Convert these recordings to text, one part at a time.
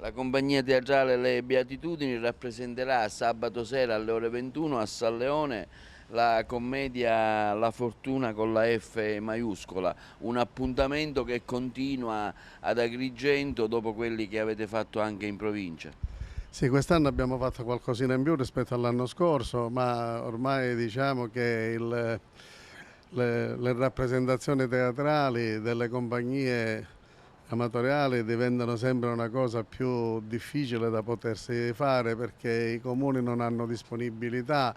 La compagnia teatrale Le Beatitudini rappresenterà sabato sera alle ore 21 a San Leone la commedia La Fortuna con la F maiuscola, un appuntamento che continua ad Agrigento dopo quelli che avete fatto anche in provincia. Sì, quest'anno abbiamo fatto qualcosina in più rispetto all'anno scorso, ma ormai diciamo che le rappresentazioni teatrali delle compagnie amatoriali diventano sempre una cosa più difficile da potersi fare perché i comuni non hanno disponibilità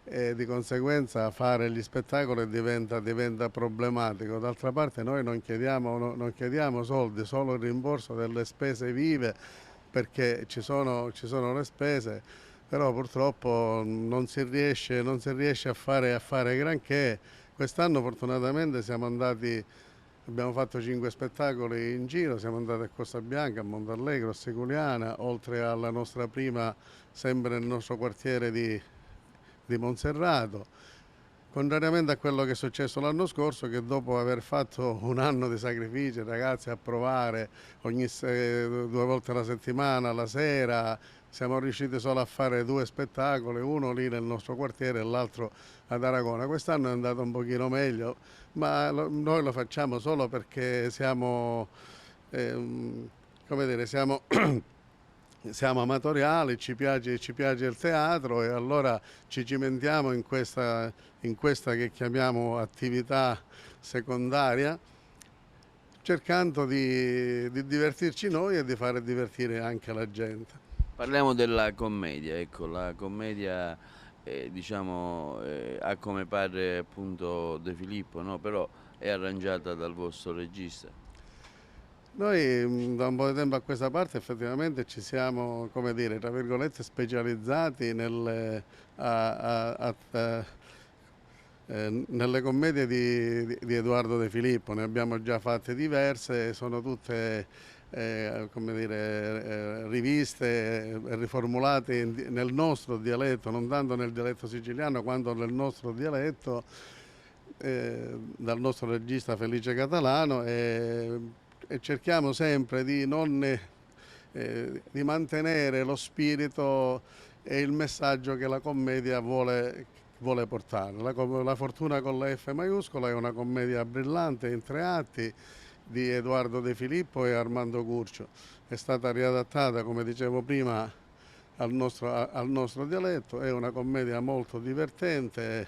e di conseguenza fare gli spettacoli diventa problematico. D'altra parte noi non chiediamo soldi, solo il rimborso delle spese vive perché ci sono le spese, però purtroppo non si riesce a fare granché. Quest'anno fortunatamente abbiamo fatto 5 spettacoli in giro, siamo andati a Costa Bianca, a Montallegro, a Siculiana, oltre alla nostra prima, sempre nel nostro quartiere di Monserrato. Contrariamente a quello che è successo l'anno scorso, che dopo aver fatto un anno di sacrifici, ragazzi, a provare due volte alla settimana, la sera, siamo riusciti solo a fare 2 spettacoli, uno lì nel nostro quartiere e l'altro ad Aragona. Quest'anno è andato un pochino meglio, ma noi lo facciamo solo perché ehm, come dire, siamo amatoriali, ci piace il teatro e allora ci cimentiamo in questa che chiamiamo attività secondaria, cercando di divertirci noi e di fare divertire anche la gente. Parliamo della commedia, ecco, la commedia diciamo, ha come padre appunto De Filippo, no? Però è arrangiata dal vostro regista. Noi da un po' di tempo a questa parte effettivamente ci siamo, come dire, tra virgolette, specializzati nelle commedie di Edoardo De Filippo. Ne abbiamo già fatte diverse, sono tutte come dire, riviste e riformulate nel nostro dialetto, non tanto nel dialetto siciliano quanto nel nostro dialetto, dal nostro regista Felice Catalano e cerchiamo sempre di non di mantenere lo spirito e il messaggio che la commedia vuole portare. La Fortuna con la F maiuscola è una commedia brillante in 3 atti di Edoardo De Filippo e Armando Curcio. È stata riadattata, come dicevo prima, al nostro dialetto, è una commedia molto divertente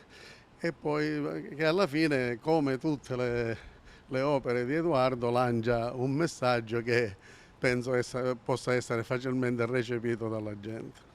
e poi che alla fine, come tutte le opere di Edoardo, lancia un messaggio che possa essere facilmente recepito dalla gente.